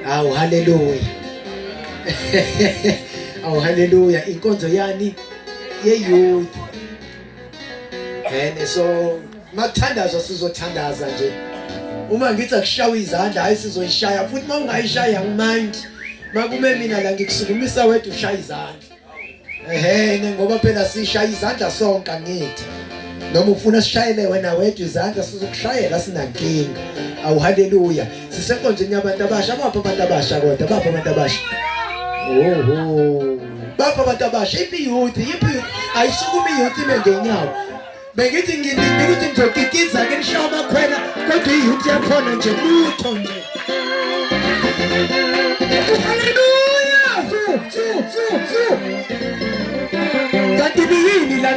Awu haleluya. Awu haleluya. Inkonzo yani ye-youth. So makuthandaza sizothandaza nje. Uma ngithi akushawa izandla hayi sizoyishaya futhi mawungayishaya ngimind. Makume mina la ngikusukumisa wethu ushaya izandla. Ngoba phela sishaya izandla sonke angithi. Noma ufuna sishayele wena wethu izandla sizokushayela sinankinga. Awu haleluya. Sisenkonzweni yabantu abasha. Bapha abantu abasha kodwa bapha abantu abasha. Bapha abantu abasha. Iphi youth ayisukumi youth mengenyawo. Bengithi ngilinde ukuthi ngizokikiza ke ngishawa amakhwela kodwa iyouth yakhona nje lutho nje. Haleluya. Kanti niyini la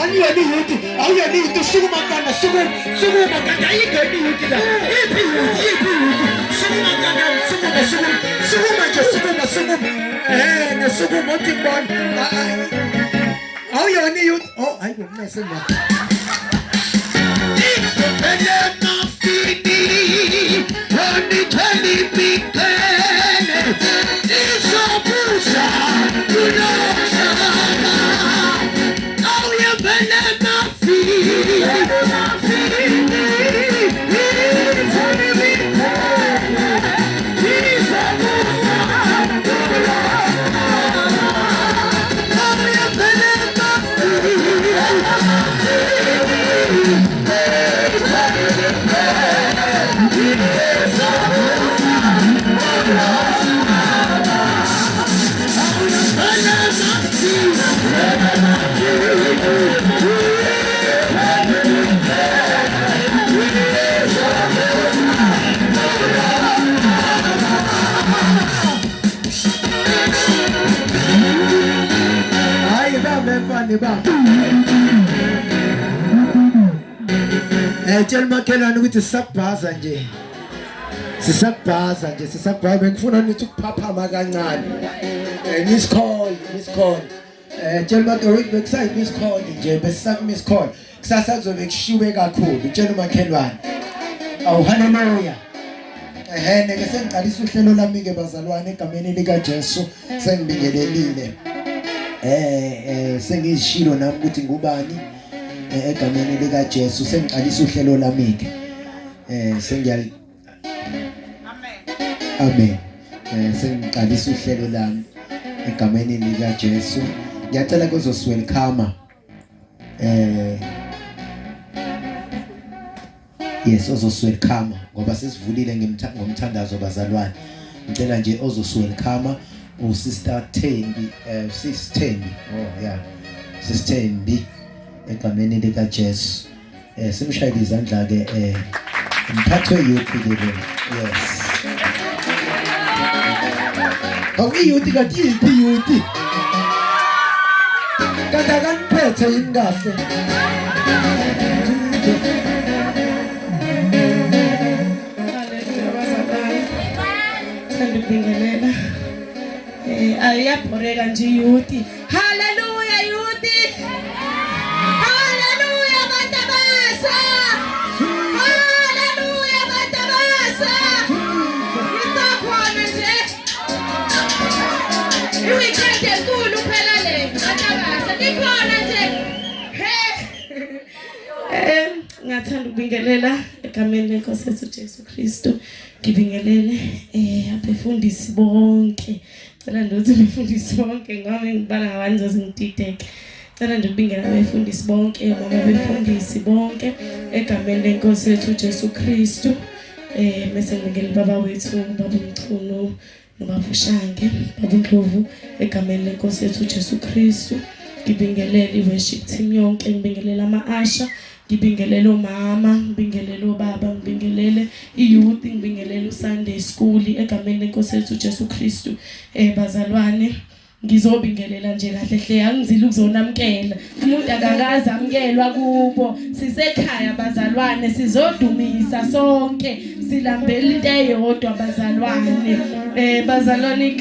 aniyeni youth awuyeni youth sukuma kana sukuma kana ayigeni youth la iphi youth sukuma kana sukuma nje sukuma uthi bona awuyeni youth hayi ngumnasema tshela makhelwane ukuthi sisabhaza nje bengifuna nithi ukuphaphama kancane miss call tshela makhelwane bekusayi miss call nje besisaku miss call kusasa kuzobe kushiwe kakhulu tshela umakhelwane awu haleluya ke sengiqalisa uhlelo lami ke bazalwane egameni lika Jesu sengibingelelile sengizishilo nami ukuthi ngubani egameni lika Jesu sengiqalisa uhlelo lami ke amen sengiqalisa uhlelo lami egameni lika Jesu ngiyacela kuzoswelcome yes ozoswelcome ngoba sesivulile ngomthandazo bazalwane ngicela nje ozoswelcome usister Thembi Sister Thembi egameni lika Jesu simshayile izandla ke mphathwe youth ke yes awuyouth kanti youth kanda kaniphethe ingahle Sandibingelela ayaporeka nje youth. Haleluya youth. Haleluya batabasa. Haleluya batabasa. Isakhona nje. Iweekend enkulu phela le batabasa. Nikhona nje. Ngathanda ukubingelela egameni lenkosi yethu Jesu Kristu. Ngibingelele abefundisi bonke. Cela ndothi befundisi bonke ngoba ngibala ngabani zozingidideke. Cela nje ukubingelela abefundisi bonke, mama befundisi bonke egameni lenkosi yethu Jesu Kristu. Mase ngibingelela baba wethu, baba Mchunu, nobaba Ushange, baba Ndlovu egameni lenkosi yethu Jesu Kristu. Ngibingelela i-worship team yonke, ngibingelela ama-asha, ngibingelela omama, ngibingelela obaba, ngibingelele i-youth, ngibingelela uSunday school egameni lenkosi yethu Jesu Kristu. Bazalwane ngizobingelela nje kahle hle angizile ukuzonamkela umuntu akakazi amkelwa kubo sisekhaya bazalwane sizodumisa sonke silambela into eyodwa bazalwane bazalwane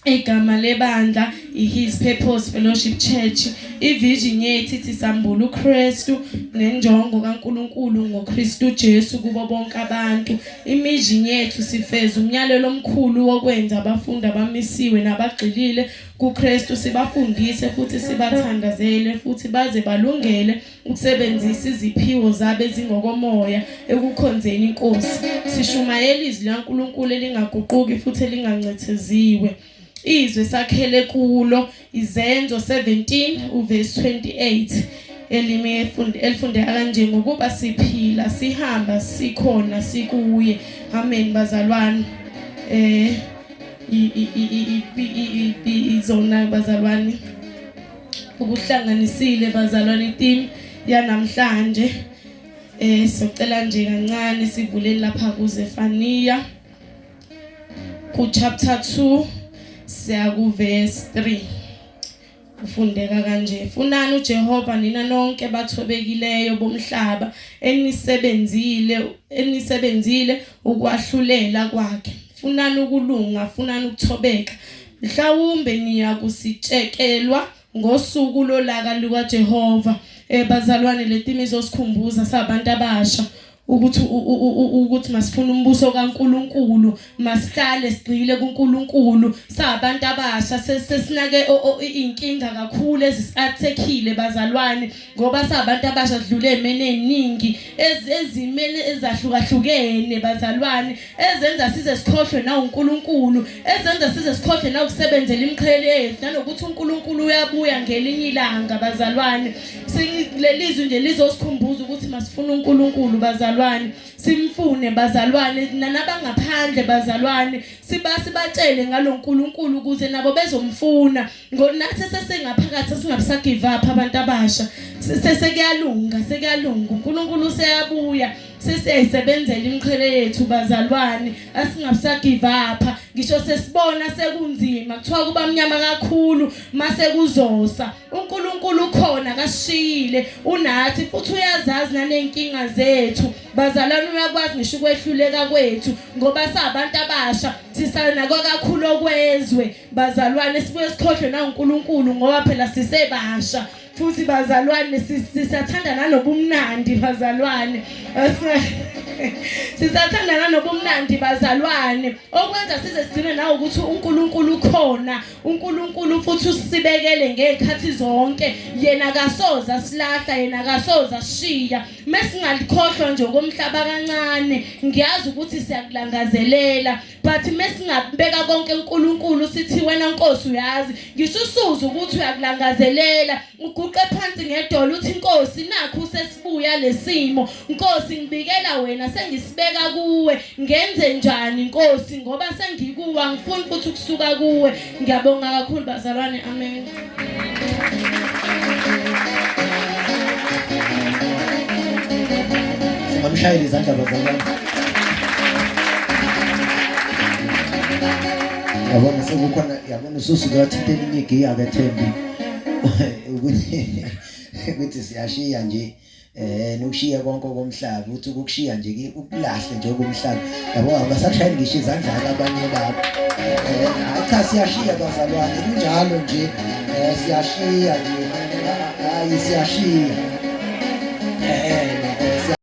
Igama lebandla His Purpose Fellowship Church. Ivision yethu ithi sambula uKristu nenjongo kaNkuluNkulu ngoKristu Jesu kubo bonke abantu. Imission yethu sifeza umyalelo omkhulu wokwenza abafundi abamisiwe nabagxilile kuKristu, sibafundise futhi sibathandazele futhi baze balungele ukusebenzisa iziphiwo zabo ezingokomoya ekukhonzeni inkosi. Sishumayela izwi laNkuluNkulu elingaguquki futhi elingancetheziwe. Izwe sakhele kulo Izenzo 17 uverse 28 elifundeka kanje: ngokuba siphila sihamba sikhona sikuye. Amen bazalwane. Izona bazalwane ukuhlanganisile bazalwane team yanamhlanje. Socela nje kancane sivulele lapha kuZefaniya ku chapter 2 siya ku verse 3. Ufundeka kanje: funani uJehova nina nonke bathobekileyo bomhlaba enisebenzile ukwahlulela kwakhe. Funani ukulunga, funani ukuthobeka, mhlawumbe niya kusitshekelwa ngosuku lolaka lukaJehova. Bazalwane letimi zosikhumbuza sabantu abasha ukuthi masifuna umbuso kaNkuluNkulu, masihlale sigcile kuNkuluNkulu. Sabantu abasha sesinake inkinga kakhulu ezisiathekile bazalwane, ngoba sabantu abasha sidlule emene eziningi ezimene ezahlukahlukene bazalwane, ezenza size sikhohlwe na uNkuluNkulu, ezenza size sikhohlwe na ukusebenzela imikhelelo yethu nanokuthi uNkuluNkulu uyabuya ngelinye ilanga bazalwane. Lelizwi nje lizosikhumbuza ukuthi masifuna uNkuluNkulu bazalwane, simfune bazalwane, nanabangaphandle bazalwane sibatshele ngalo uNkuluNkulu ukuze nabo bezomfuna. Ngonathi sesengaphakathi singabisagive up abantu abasha, sekuyalunga uNkuluNkulu useyabuya, sesiyayisebenzela imikhelelo yethu bazalwane, asingabisagive up. Ngisho sesibona sekunzima kuthiwa kuba mnyama kakhulu mase kuzosa, uNkuluNkulu ukhona kasishiyile unathi futhi uyazazi nanenkinga zethu bazalwane. Uyakwazi ngisho ukwehluleka kwethu ngoba sabantu abasha sisanako kakhulu okwezwe bazalwane, sibuye sikhohlwe na uNkuluNkulu ngoba phela sisebasha futhi bazalwane sisathanda nanobumnandi bazalwane. Sisathanda nanobumnandi bazalwane, okwenza size sigcine nawe ukuthi uNkuluNkulu ukhona, uNkuluNkulu futhi usibekele ngezikhathi zonke. Yena kasoza silahla, yena kasoza sishiya. Mesingalikhohlwa nje komhlaba kancane, ngiyazi ukuthi siyakulangazelela, but mesingabeka konke uNkuluNkulu sithi wena Nkosi uyazi, ngisho usuza ukuthi uyakulangazelela, uguqe phansi ngedolo uthi Nkosi nakho sesibuya lesimo, Nkosi ngibikela wena, sengisibeka kuwe, ngenze njani Nkosi ngoba sengikuwa, ngifuna futhi ukusuka kuwe. Ngiyabonga kakhulu bazalwane. Amen. Singamshayela izandla bazalwane. Yabona sekukhona, yabona ususuka wathinte elinye akathembi ukuthi siyashiya nje nokushiya konke komhlaba, uthi ukushiya nje ukulahle nje komhlaba. Yabona basashayela ngisho izandla abanye babo. Cha siyashiya bazalwane, kunjalo nje siyashiya nje, hayi siyashiya.